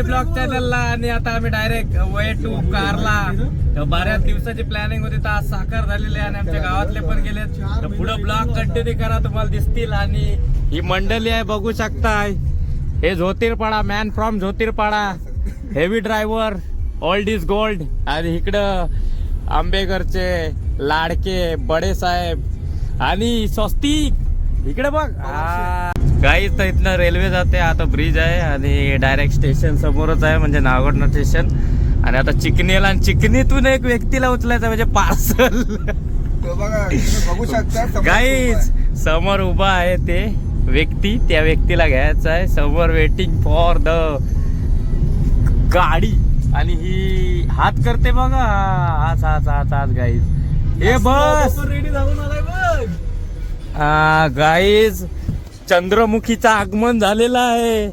Blog चॅनलला आणि आता आम्ही डायरेक्ट वे टू कारला. बऱ्याच दिवसाची प्लॅनिंग होती तर आज साकार झालेली आहे आणि आमच्या गावातले पण गेलेत. तर पुढे ब्लॉग कंटिन्यू करा, तुम्हाला दिसतील. आणि ही मंडळी आहे बघू शकताय. हे Jyotirpada man from Jyotirpada, heavy driver, old is gold. आणि इकडं आंबेकरचे लाडके बडे साहेब आणि स्वस्तिक इकडे बघ. गाईच तर इथनं रेल्वे जाते, आता ब्रिज आहे आणि डायरेक्ट स्टेशन समोरच आहे म्हणजे नागोठणा स्टेशन. आणि आता चिकनीला, आणि चिकनीतून एक व्यक्तीला उचलायचं म्हणजे पार्सल. बघू शकता गाईच समोर उभा आहे ते व्यक्ती, त्या व्यक्तीला घ्यायचं आहे. समोर वेटिंग फॉर द गाडी. आणि ही हात करते बघा, हाच हाच हाच हाच गाईज. हे बस रेडी झालं बघ. गाईज चंद्रमुखीचं आगमन झालेलं आहे.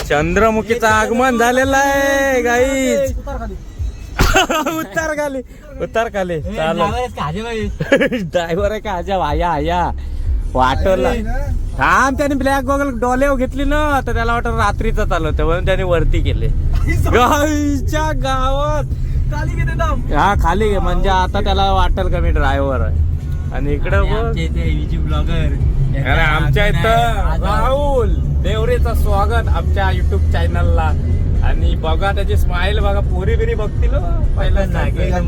चंद्रमुखीचं आगमन झालेलं आहे गाईज. उतार खाली ड्रायव्हर आहे का आजा आया आया वाटरला थांब. त्याने ब्लॅक गॉगल डोले घेतली ना, तर त्याला वाटत रात्रीच चालवतं म्हणून त्याने वरती केले. गाईच्या गावात हा खाली म्हणजे आता त्याला वाटेल का मी ड्रायव्हर आहे. आणि इकडं ब्लॉगर आमच्या इथं राहुल देवरेचं स्वागत आमच्या युट्यूब चॅनलला. आणि बघा त्याची स्माइल बघा, पोरी बिरी बघतील पहिल्यांदा. एका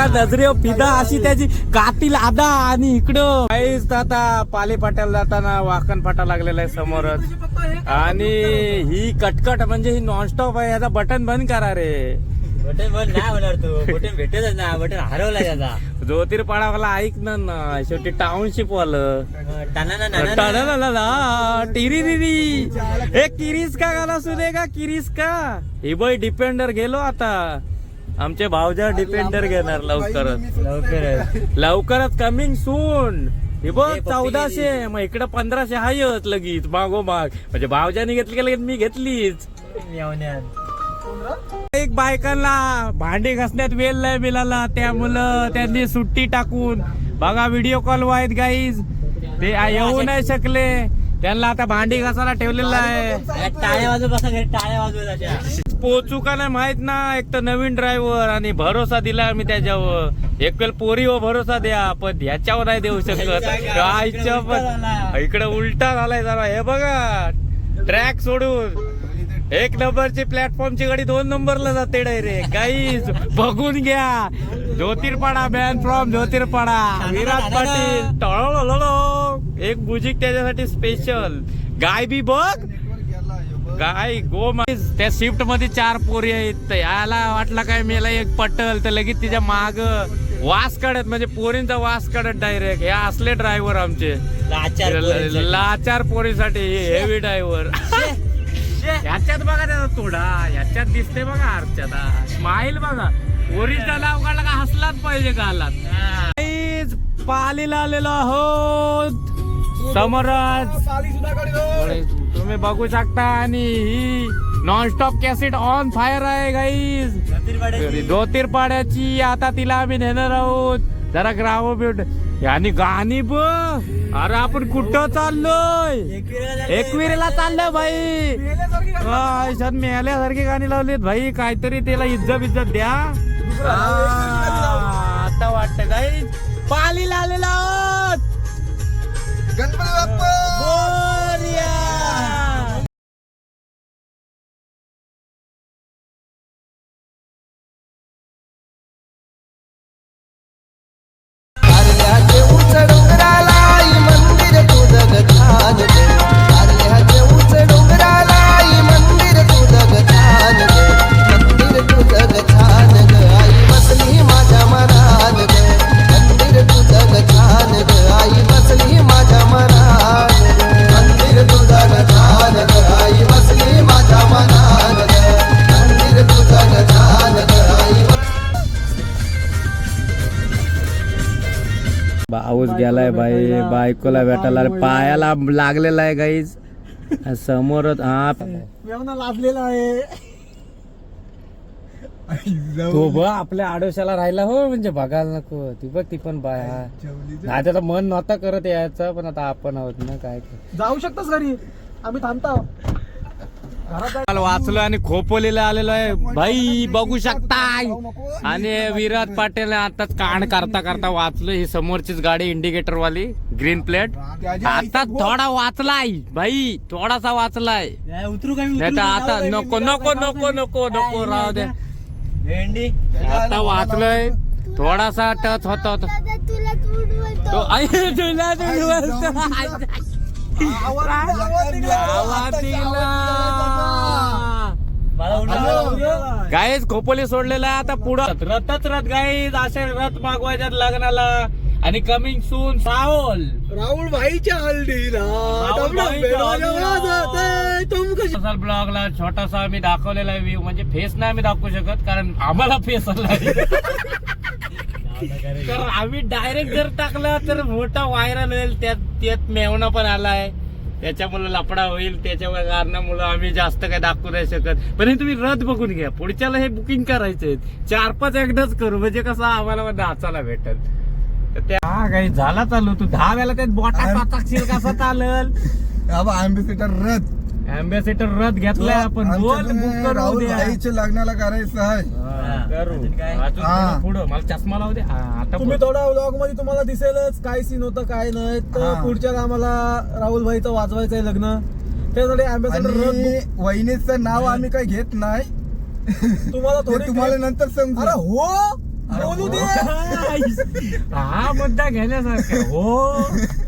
नजरेवर फिदा अशी त्याची कातील आदा. आणि इकडं काहीच आता पाली फाट्याला जाताना वाकण फाटा लागलेला आहे समोरच. आणि ही कटकट म्हणजे ही नॉनस्टॉप आहे. याचा बटन बंद करा रे. बटन बंद नाही होणार, तो बटन भेटतच ना, बटन हरवला त्याचा. ज्योतिर्पाडावाला ऐक ना, शेवटी टाउनशिप वालं टिरी हे किरीस का गाला सुने का किरीस का. ही बाई डिपेंडर गेलो आता. आमचे भावजा डिपेंडर घेणार लवकरच कमिंग सून. हे बघ 1400, मग इकडे 1500 हायच लगेच मागोमाग. म्हणजे भावजाने घेतली का लगेच मी घेतलीच. एक बायकांना भांडी घासण्यात वेळ नाही मिळाला, त्यामुळं त्यांनी सुट्टी टाकून बघा व्हिडिओ कॉल आहेत गाईज. ते येऊ नाही शकले, त्यांना आता भांडी घासायला ठेवलेलं आहे. टाळ्या वाजवत बसा, टाळ्या वाजवत पोचू का नाही माहित ना. एक तर नवीन ड्रायव्हर आणि भरोसा दिला मी त्याच्यावर. एक वेळ पोरीवर भरोसा द्या, पण ह्याच्यावर नाही देऊ शकत. आईच्या पण इकडे उलटा झालाय जरा. हे बघा ट्रॅक सोडून एक नंबरची प्लॅटफॉर्मची गाडी 2 नंबरला जाते डायरेक्ट. गाईज बघून घ्या. ज्योतिर्पाडा मॅन फ्रॉम ज्योतिर्पाडा विराट पाटील टळो. एक बुजिक त्याच्यासाठी स्पेशल. गाय बी बघ, गाय गो. त्या स्विफ्ट मध्ये 4 पोरी आहेत. याला वाटलं काय मेला एक पटल, तर लगेच तिच्या माग वास काढत, म्हणजे पोरींचा वास काढत डायरेक्ट. हे असले ड्रायव्हर आमचे लाचार पोरीसाठी हेवी ड्रायव्हर. याच्यात बघा त्याचा तोडा, याच्यात दिसते बघा अर्चना स्माइल बघा. ओरिजिनल नाव काढला का हसलाच पाहिजे गालात. पालीला आलेलो आहोत समोरच तुम्ही बघू शकता. आणि ही नॉनस्टॉप कॅसेट ऑन फायर आहे गाईज ज्योतिर्पाड्याची. आता तिला आम्ही नेणार आहोत जरा ग्रामोब्यूट. आणि गाणी ब अरे आपण कुठं चाललोय, एकविरेला चाललोय भाई. मेल्यासारखी गाणी लावलीत भाई. काहीतरी त्याला इज्जत द्या. आता वाटत काही पालीला आलेला आहोत. गणपती बाप्पा मोरया. माझ्या मनात पाऊस गेलाय बाई, बायकोला भेटायला पायाला लागलेला आहे गाईज समोरच. हा मेवना लाभलेला आहे. तो बघ आपल्या आडोशाला राहिला हो, म्हणजे बघायला नको. ती बघ ती पण बाय. नाही त्याचं मन नव्हता करत यायचं, पण आता आपण आहोत ना काय. जाऊ शकतोस घरी, आम्ही थांबतो घरात. वाचलो आणि खोपोलीला आलेलो आहे भाई, बघू शकताय. आणि विराट पाटील आताच कांड करता करता वाचलो. ही समोरचीच गाडी इंडिकेटर वाली ग्रीन प्लेट. आता थोडा वाचलाय भाई, थोडासा वाचलाय. उतरू का? नाही तर आता नको नको नको नको नको राहू दे. भेंडी आता वाचलोय, थोडासा टच होता तो. आई तुला गाईज खोपोली सोडलेला आहे. आता पुढं रथच रथ गाईज, असे रथ मागवायच्यात लग्नाला. आणि कमिंग सून राहुल भाईच्या हल्दीला ब्लॉगला छोटासा आम्ही दाखवलेला आहे व्ह्यू. म्हणजे फेस नाही आम्ही दाखवू शकत, कारण आम्हाला फेस आला. कारण आम्ही डायरेक्ट जर टाकला तर मोठा व्हायरल होईल. त्यात मेवना पण आलाय, त्याच्यामुळे लफडा होईल. त्याच्या कारणामुळे आम्ही जास्त काही दाखवू नाही शकत. पण हे तुम्ही रथ बघून घ्या. पुढच्याला हे बुकिंग करायचे 4-5 एकदाच करू, म्हणजे कसं आम्हाला नाचायला भेटल. त्या काही झाला चालू, तू 10 वेळा त्यात बोटा टाकशील कसं चालल. अँबेसिडर रथ, अँबॅसेडर रथ घेतलाय आपण. बोल बुक करू राहुल द्या. भाईच्या लग्नाला करायचं आहे. करू काय? पुढं मला चष्मा लावू दे. आता तुम्ही थोडा व्लॉग मध्ये तुम्हाला दिसेलच काय सीन होतं काय नाही. तर पुढच्या आम्हाला राहुल भाईचं वाजवायचं आहे लग्न, त्यासाठी अँबॅसेडर रथ आणि वहिनीचं नाव आम्ही काही घेत नाही, तुम्हाला ते थोडी तुम्हाला नंतर समजू. अरे हो बोलू दे. हा मुद्दा घेण्यासारखा हो.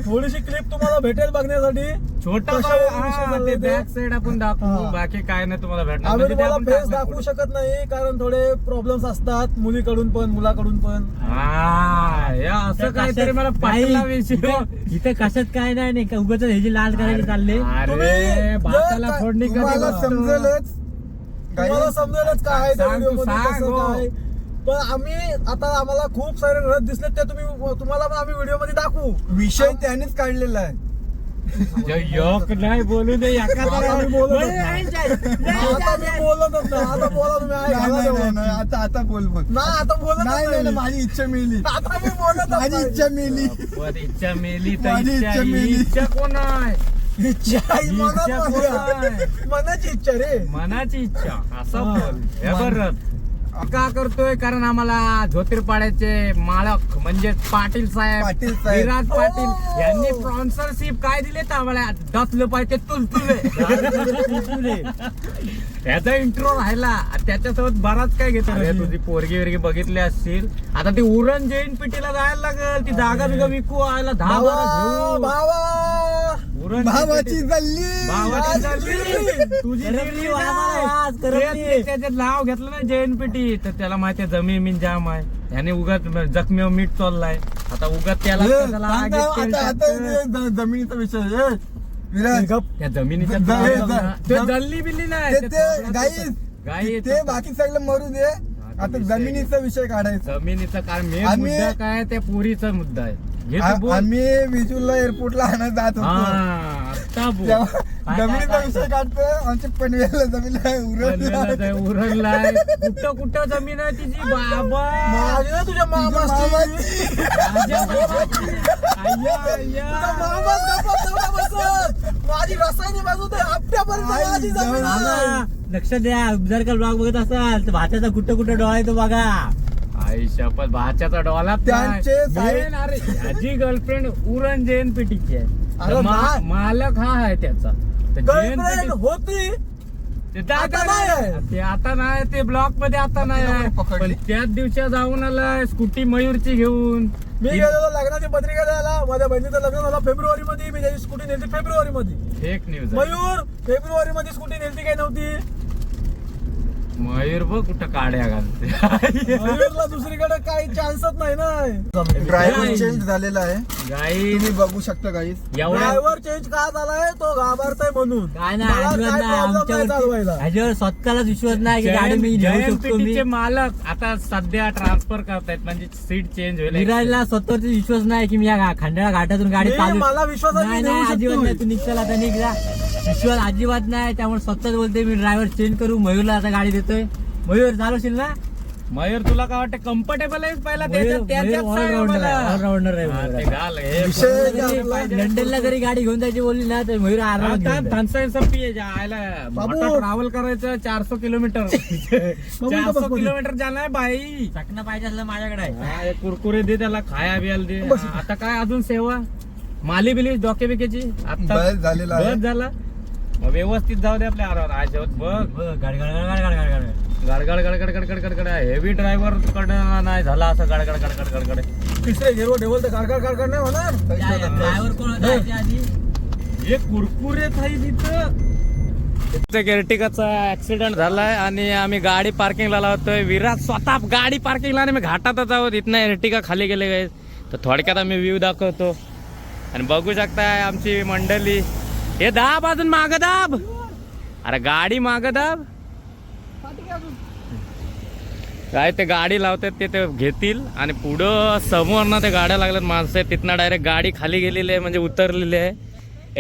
थोडीशी क्लिप तुम्हाला भेटेल बघण्यासाठी. छोटा कशावर विषय बॅक साइड आपण दाखवू, हा. बाकी काय नाही तुम्हाला भेटणार. आम्ही म्हणजे ते तुम्हाला आपण फेस टाकणार दाखवू पुढे. शकत नाही, कारण थोडे प्रॉब्लेम्स असतात मुलीकडून पण मुलाकडून पण. हा, या असं काहीतरी मला पटला विषय. इथं कशात काय नाही का, उगाच ह्याची लाल करायचे चालले. अरे तुम्ही भाताला जर फोडणी तुम्हाला कधी समजेलच. तुम्हाला समजेलच काय आहे त्या सांग तू, व्हिडिओ मध्ये सांग, कसं हो. काय. पण आम्ही आता आम्हाला खूप सारे रथ दिसले, ते तुम्हाला पण आम्ही व्हिडिओ मध्ये दाखवू. विषय त्यानेच काढलेला आहे. योग नाही बोलू दे आता मी बोलत नाही. आता मी बोलतच नाही. आता बोला तुम्ही आहे नाही, घाला नाही, तेवढं. नाही, आता बोल बोल. नाही आता बोलत नाही नाही नाही, माझी इच्छा मिळली. आता मी बोलत माझी इच्छा मिळली. इच्छा मेली तर माझी इच्छा इच्छा मेली. इच्छा कोण आहे? इच्छा ही मनात इच्छा माझ्या. कोण आहे? मनाची इच्छा रे. मनाची इच्छा असं हा. बोल. हे बरं का करतोय, कारण आम्हाला ज्योतिर्पाड्याचे मालक म्हणजे पाटील साहेब विराट पाटील यांनी स्पॉन्सरशिप काय दिले तर आम्हाला 10 रुपयाचे तुलतुले. त्याचा इंट्रो राहिला, त्याच्यासोबत बराच काय घेतो. तुझी पोरगी वरगी बघितली असतील. आता ती उरण जैन पिटीला जायला लागल. ती जागा बिगा विकू आयला 10-12 भावा उरण भावाची जल्ली. भावाची झाली. तुझी करपली, जमीन वाज, नाही. करपली. तेच त्याच्यात नाव घेतलं ना जैन पेटी, तर त्याला माहिती आहे जमीन जाम आहे. याने उगाच जखमीवर मीठ चाललाय. आता उगाच त्याला त्याला आता आगीत तेल आता टाकतं. जमिनीचा विषय आहे. विराज त्या जमिनीच्या ते जल्ली बिल्ली नाही. ते गाई गाई ते बाकी सगळं मरू दे. आता जमिनीचा विषय काढायचा. जमिनीचा कारण मेन आम्ही- मुद्दा काय, त्या पोरीचा मुद्दा आहे. हे तू बोल. आम्ही विजूला एअरपोर्टला आणायला जात होतो. हा, आता बोल. तेव्हा जमिनीचा विषय काढतो. आमच्या पनवेलला जमीन बनलेलं आहे, उरणलाय. कुठं जमीन आहे तिची बाबा. माझी ना तुझ्या मामाची. माझ्या बाबाची. अय्या, अय्या. तुझा मामाच गप्पा तेवढा बसत. माझी रसायनी बाजू ते हप्त्यापर्यंत माझी जमीन आहे. मामा, लक्ष द्या. जर का ब्लॉग बघत असाल तर भाच्याचा कुठं डोळा येतो बघा. आई शपथ, भाच्याचा डॉला त्यांचे मेन. अरे याची गर्लफ्रेंड उरण जैन पेटीची आहे. अरे तर मा- मालक हा आहे त्याचा. तर जैन गर्लफ्रेंड पेटी- होती. ते आता नाही आहे. ते आता नाही, ते ब्लॉक मध्ये आता नाही आहे. पकडली. पण त्याच दिवशी जाऊन आलाय स्कूटी मयूरची घेऊन. मी गेलेलो लग्नाची पत्रिका द्यायला. माझ्या बहिणीचं लग्न झालं फेब्रुवारी मध्ये. मी त्याची स्कूटी नेलती फेब्रुवारी मध्ये. फेक न्यूज मयूर फेब्रुवारी मध्ये स्कूटी नेलती काय नव्हती. मयूर बघ कुठं काड्या घालते मयूरला दुसरीकडे काही चान्सच नाही ना. ड्रायव्हर चेंज झालेला आहे, गाई तुम्ही बघू शकता गाईस. एवढ्या ड्रायव्हर चेंज का झालाय तो घाबरताय म्हणून. काय मला नाही अजिबात काय नाही problem नाही चालवायला. आमच्यावर ह्याच्यावर स्वतःलाच विश्वास नाही की गाडी मी घेऊ शकतो. मी चे मालक आता सध्या ट्रान्सफर करतायत म्हणजे सीट चेंज होईल. विराजला स्वतःचा विश्वास नाही की मी या खंडाळा घाटातून गाडी मी- चालू. मला विश्वास आहे, मी नाही नेऊ नाही अजिबात शकतो. नाही. तू निघताल आता निघ जा. विश्वास अजिबात नाही. त्यामुळे स्वतःच बोलते मी ड्रायव्हर चेंज करू. मयूरला आता गाडी देतोय. मयूर चालवशील ना? मयूर तुला काय वाटतं कम्फर्टेबल आहे पहिला मयूर ऑलराऊंडर आहे. ऑलराऊंडर आहे मयूर. विषय काय आपला? लंडनला जरी गाडी घेऊन जायची बोलली ना तर मयूर आरामात घेऊन जाईल. बाबू. ट्रॅव्हल करायचं 400 किलोमीटर 400 किलोमीटर जाणार आहे बाई. चकना पाहिजे असलं माझ्याकडे आहे. हा, एक कुरकुरे दे त्याला खाया बियाला दे. बस. आता काय अजून सेवा माली बिली डोके बिकेची आता बस झालेला आहे. बस झाला. मग व्यवस्थित जाऊ दे आपल्या आरावर आज बघ बघ, गाडी गाडी गाडी गाडी गाडी गाडी गडगड गडगड गडगड गडगड हेवी ड्रायव्हर कडनं नाही झाला असं गडगड गडगड गडगड. तिसरे गेरवर ठेवल तर कारकार नाही होणार. ड्रायव्हर कोण होता याच्या आधी? एक कुरकुरेत आहे तिथं. एर्टिगाचा ऍक्सिडेंट झालाय आणि आम्ही गाडी पार्किंगला लावतोय. विराट स्वतः गाडी पार्किंगला आणि मी घाटातच आहोत. इथनं एर्टिगा खाली गेले गाईस. तर थोडक्यात आम्ही व्ह्यू दाखवतो आणि बघू शकताय आमची मंडळी. हे दाब अजून माग दाब. अरे गाडी माग दाब. काय ते गाडी लावतात ते घेतील आणि पुढं समोर ना ते गाड्या लागल्यात माणसं आहेत. तिथनं डायरेक्ट गाडी खाली गेलेली आहे म्हणजे उतरलेली आहे.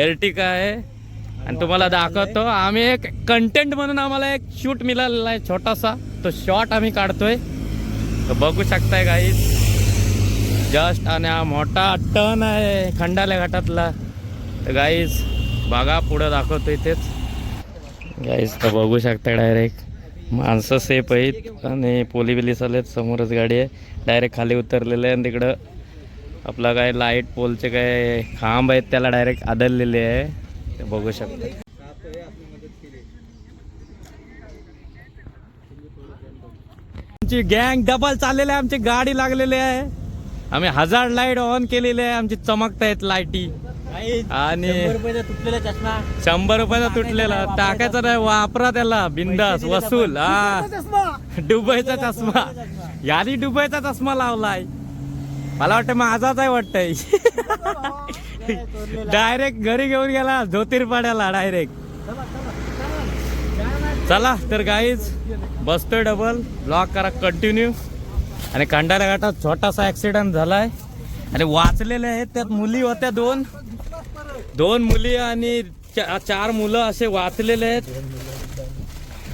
एर्टिगा आहे आणि तुम्हाला दाखवतो. आम्ही एक कंटेंट म्हणून आम्हाला एक शूट मिळालेला आहे छोटासा. तो शॉट आम्ही काढतोय. तर बघू शकताय गाईज जस्ट. आणि हा मोठा टर्न आहे खंडाल्या घाटातला. तर गाईज बघा पुढं दाखवतो इथेच गाईज. तर बघू शकता डायरेक्ट माणसं सेफ आहेत आणि पोली बिलीस आलेत. समोरच गाडी आहे. डायरेक्ट खाली उतरलेलं आहे आणि तिकडं आपला काय लाईट पोलचे काय खांब आहेत त्याला डायरेक्ट आदळलेले आहे. ते बघू शकता. आमची गँग डबल चाललेली आहे. आमची गाडी लागलेली आहे. आम्ही हजार्ड लाईट ऑन केलेली आहे. आमची चमकतायत लाईटी. आणि 100 रुपयाचा तुटलेला चष्मा 100 रुपयाचा तुटलेला टाकायचा नाही. वापरा त्याला बिंदास वसूल. हा दुबईचा चष्मा. यादी दुबईचा चष्मा लावलाय. मला वाटतं माझाच आहे वाटतंय. डायरेक्ट घरी घेऊन गेला ज्योतिर्पाड्याला डायरेक्ट. चला तर गाईज बसतोय डबल. ब्लॉक करा कंटिन्यू. आणि खंडाळा घाटात छोटासा ऍक्सिडेंट झालाय आणि वाचलेले आहेत. त्यात मुली होत्या दोन मुली आणि 4 मुलं असे वाचलेले आहेत.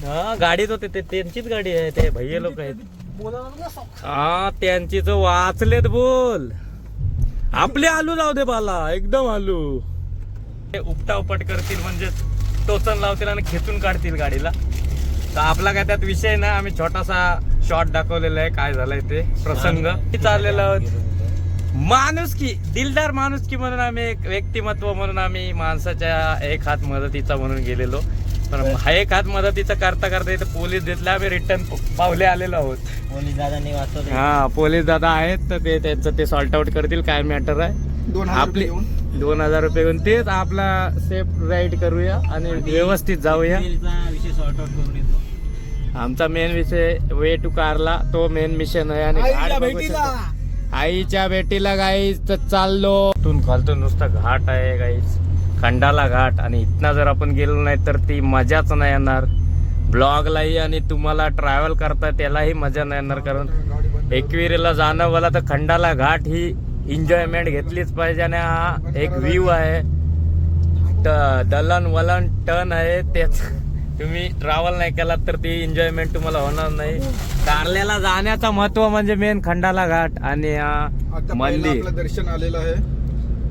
हा गाडीत होते ते त्यांचीच गाडी आहे. ते भैया लोक आहेत. हा त्यांचीच वाचलेत बोल. आपले आलू जाऊ दे बाला एकदम आलू. ते उपटा उपट करतील म्हणजे टोचन लावतील आणि खेचून काढतील गाडीला. तर आपला काय त्यात विषय नाही. आम्ही छोटासा शॉट दाखवलेला आहे काय झालंय ते प्रसंग चाललेला आहोत. माणुसकी दिलदार माणुसकी म्हणून आम्ही एक व्यक्तिमत्व म्हणून आम्ही माणसाच्या एक हात मदतीचा म्हणून गेलेलो. पण हा एक हात मदतीचा करता करता इथे पोलीस दिसले. आम्ही रिटर्न पावले आलेलो आहोत. पोलीस दादांनी वाचवलं. हा पोलीस दादा आहेत तर ते त्यांचं ते सॉल्ट आउट करतील. काय मॅटर आहे. 2000 आपली रुपये 2000 रुपये घेऊन तेच आपला सेफ राईड करूया आणि व्यवस्थित जाऊया. विषय सॉर्ट आउट करून येतो. आमचा मेन विषय वे टू कारला तो मेन मिशन आहे. आणि आईच्या घाट बघू भेटीला. शकता. आईच्या भेटीला गाईज तर चाललो. इथून खालतो नुसता घाट आहे गाईज. खंडाला घाट. आणि इथनं जर आपण गेलो नाही तर ती मजाच नाही येणार. ब्लॉगलाही आणि तुम्हाला ट्रॅव्हल करता त्यालाही मजा नाही येणार. कारण एकविरीला जाणं मला तर खंडाला घाट ही एन्जॉयमेंट घेतलीच पाहिजे. आणि हा एक व्ह्यू आहे. दलन वलन टर्न आहे. तेच तुम्ही ट्रॅव्हल नाही केलात तर ती एन्जॉयमेंट तुम्हाला होणार नाही. कारल्याला जाण्याचा महत्व म्हणजे मेन खंडाला घाट आणि आता मंदिर. आपलं दर्शन आलेलं आहे.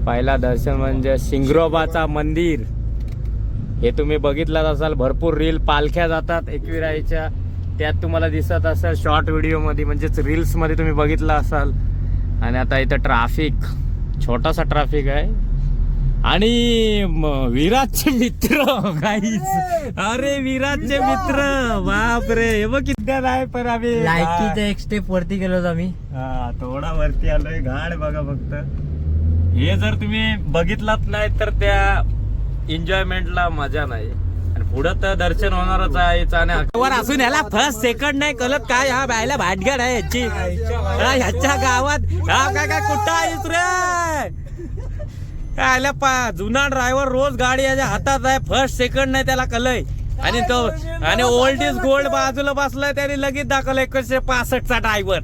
पहिला दर्शन म्हणजे शिंगरोबाचा मंदिर. हे तुम्ही बघितलाच असाल. भरपूर रील पालख्या जातात एकविराईच्या. त्यात तुम्हाला दिसत असेल शॉर्ट व्हिडिओ मध्ये म्हणजेच रील्स मध्ये तुम्ही बघितला असाल. आणि आता इथं ट्रॅफिक छोटासा ट्रॅफिक आहे. आणि विराटचे मित्र गाईज. अरे विराटचे मित्र बापरे. हे बघ किती आहे. पण आम्ही लायकीचा एक स्टेप वरती गेलो होतो आम्ही. हा थोडा वरती आलोय. घाट बघा फक्त. हे जर तुम्ही बघितलात नाही तर त्या एन्जॉयमेंटला मजा नाही. आणि पुढं तर दर्शन होणारच आहे आणि वर असून याला फर्स्ट सेकंड नाही कळत काय हा बायला भाटगड आहे याची ह्याच्या गावात हा काय कुठं आहेस रे काय जुना ड्रायव्हर रोज गाडी याच्या हातात आहे फर्स्ट सेकंड नाही त्याला कळय आणि तो आणि ओल्ड इज गोल्ड बाजूला बसलाय त्याने लगेच दाखवलं 1965 चा ड्रायव्हर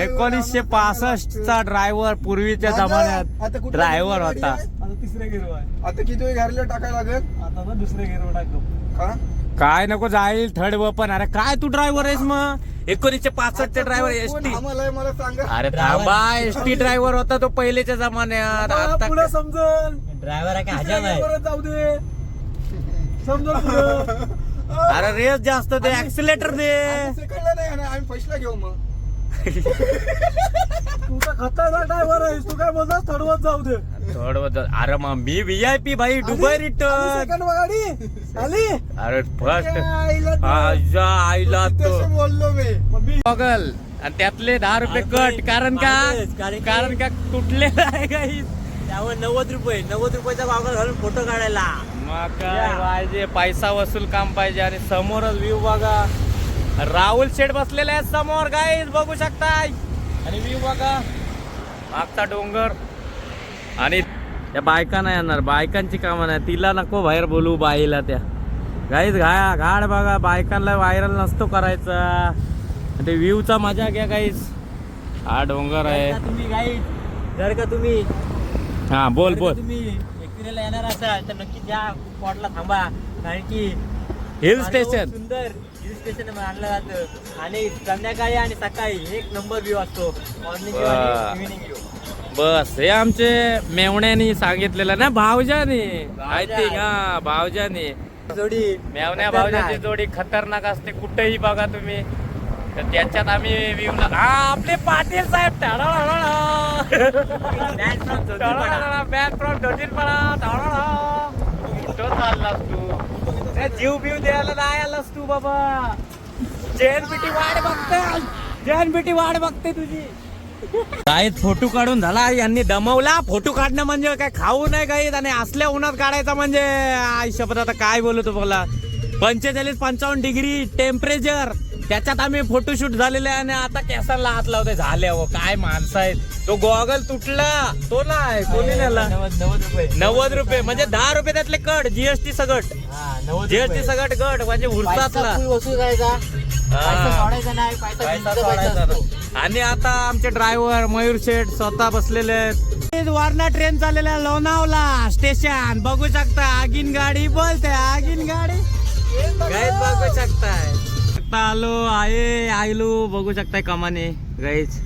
1965 चा ड्रायव्हर पूर्वीच्या जमान्यात ड्रायव्हर होता. आता तिसऱ्या गिरवा आहे. आता किती वेळ घालला टाकायला लागेल आता ना दुसऱ्या गिरवा टाकतो. का काय नको जाईल थर्ड पण अरे काय तू ड्रायव्हर आहेस मग 1965 चे ड्रायव्हर एसटी आम्हाला मला सांगा अरे थांबा एसटी ड्रायव्हर होता तो पहिलेच्या जमान्यात आता पुढे समजल ड्रायव्हर आहे का दुसऱ्या हजाम आहे गिरवावर जाऊ दे समजल पुढं. अरे रेस जास्त दे ऍक्सिलेटर दे सेकंडला नाही आणि आम्ही फर्स्टला घेऊ मग तू तर खतरनाक ड्रायव्हर आहेस तू काय बोलतोस थडवत जाऊ दे. थोडं अरे मग मी VIP भाई दुबई रिटर्न सेकंड गाडी आली अरे फर्स्ट आईला आईला तो तसं बोललो मी मग मी बघल आणि त्यातले 10 रुपये कट कारण का तुटले आहे काही त्यावर 90 रुपयाचा गॉगल घालून फोटो काढायला. मग काय पाहिजे पैसा वसूल काम पाहिजे आणि समोरच व्ह्यू बघा राहुल शेठ बसलेले आहेत समोर गाईज बघू शकताय आणि व्ह्यू बघा मागचा डोंगर आणि त्या बायका नाही येणार बायकांची कामं नाही तिला नको बाहेर बोलू बाईला त्या गाईज घाड बघा बायकांना व्हायरल नसतो करायचा ते व्ह्यूचा मजा घ्या गाईज हा डोंगर आहे तुम्ही गाईड जर का तुम्ही हा बोल तुम्ही एकविरेला येणार असाल तर नक्की त्या स्पॉटला थांबा कारण की हिल स्टेशन सुंदर हिल स्टेशन मानलं जातं आणि संध्याकाळी आणि सकाळी एक नंबर व्ह्यू असतो मॉर्निंग व्ह्यू आणि इव्हिनिंग व्ह्यू. बस हे आमचे मेवण्यानी सांगितलेलं ना भावजाने आय थिंक हा भावजाने जोडी मेवण्या भावजाची जोडी खतरनाक असते कुठेही बघा तुम्ही तर त्याच्यात आम्ही व्ह्यूला हा आपले पाटील साहेब बॅन फ्रॉम चाललास तू जीव बिव द्यायला नाही आलास तू बाबा जेएनपीटी वाट बघते तुझी काय फोटो काढून झाला यांनी दमवला फोटो काढणं म्हणजे काय खाऊ नाही काही आणि असल्या उन्हात काढायचा म्हणजे आयुष्यपत आता काय बोलू तुम्हाला 45-55 डिग्री टेम्परेचर त्याच्यात आम्ही फोटोशूट झालेले आहे आणि आता केसांना हात लावते झाले हो काय माणसं आहेत तो गॉगल तुटला तो नाही कोणी नेला 90 रुपये म्हणजे 10 रुपये त्यातले कट जीएसटी सगट जीएसटी सगट गट म्हणजे उरसातला वसूल करायचा पैसा सोडायचा नाही पैसा सोडायचा असतो. आणि आता आमचे ड्रायव्हर मयूर शेठ स्वतः बसलेले आहेत वारणा ट्रेन चाललेल्या लोणावला स्टेशन बघू शकता आगीन गाडी बोलते आगीन गाडी गाईज बघू शकताय आता आलो आयलो बघू शकताय कमाने गाईज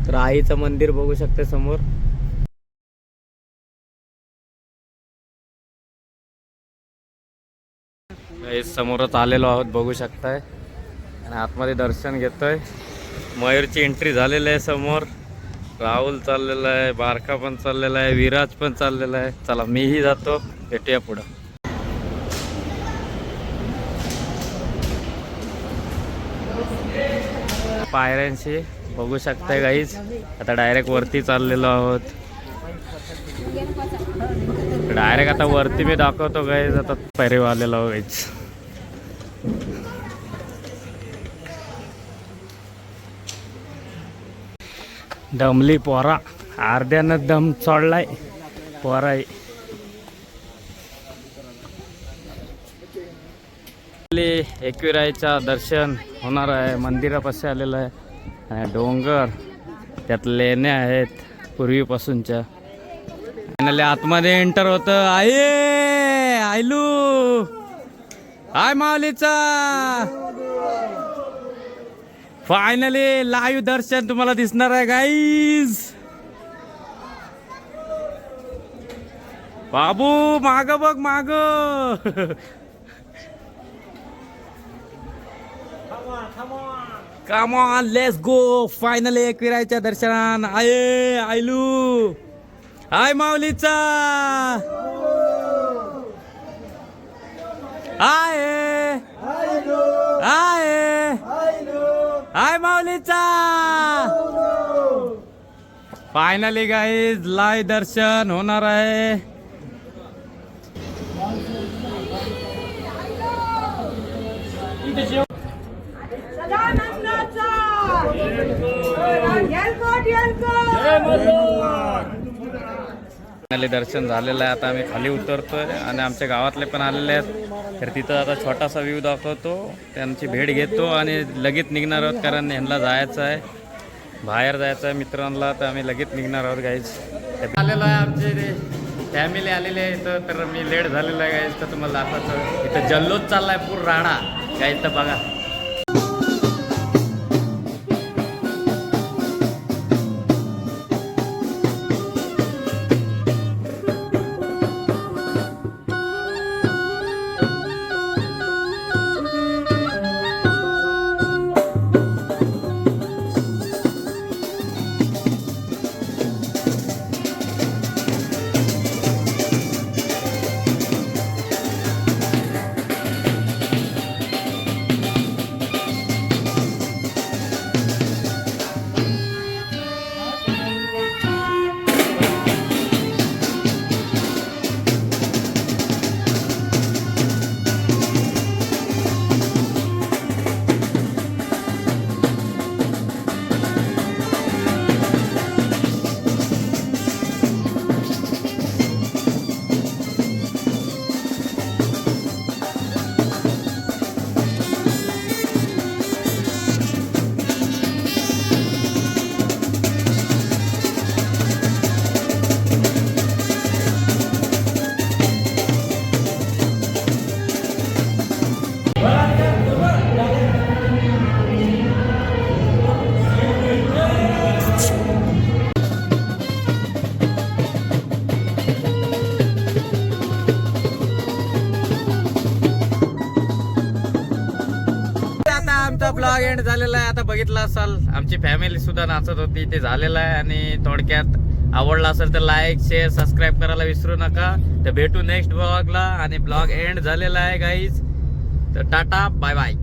तर आईचं मंदिर बघू शकताय समोर समोरच आलेलो आहोत बघू शकताय आणि आतमध्ये दर्शन घेतोय मयूरची एंट्री झालेली आहे समोर राहुल चाललेला आहे बारका पण चाललेला आहे विराज पण चाललेला आहे चला मीही जातो भेटूया पुढं पायऱ्यांशी बघू शकताय गाईज आता डायरेक्ट वरती चाललेलो आहोत डायरेक्ट आता वरती मी दाखवतो गाईज आता पैरे आलेलो गाईज दमली पोरा अर्ध्यानं दम चढलाय पोरा एकविराईचा दर्शन होणार आहे मंदिरापाशी आलेलं आहे आणि डोंगर त्यात लेण्या आहेत पूर्वीपासूनच्या फायनली आतमध्ये एंटर होतं आयलू हाय माऊलीचा फायनली लाईव्ह दर्शन तुम्हाला दिसणार आहे गाईज बाबू माग बघ माग come on let's go finally एकविरायच्या दर्शनान आयलू हाय माऊलीचा हाय हाय हाय माऊलीचा फायनली गाईज लाईव्ह दर्शन होणार आहे. फायनली दर्शन झालेलं आहे. आता आम्ही खाली उतरतोय आणि आमच्या गावातले पण आलेले आहेत. तर तिथं आता छोटासा व्ह्यू दाखवतो, त्यांची भेट घेतो आणि लगेच निघणार आहोत, कारण ह्यांना जायचं आहे, बाहेर जायचं आहे मित्रांना. तर आम्ही लगेच निघणार आहोत गाईज. आलेलं आहे आमचे फॅमिली आलेली आहे इथं. तर मी लेट झालेलं आहे गाईज. तर तुम्हाला दाखवायचं इथं जल्लोष चाललाय पूर्ण राणा गाईज. तर बघा आमचा ब्लॉग एंड झालेला आहे. आता बघितला असाल आमची फॅमिली सुद्धा नाचत होती, ते झालेलं आहे. आणि थोडक्यात आवडला असेल तर लाईक शेअर सबस्क्राईब करायला विसरू नका. तर भेटू नेक्स्ट ब्लॉगला. आणि ब्लॉग एंड झालेला आहे गाईज. तर टाटा बाय बाय.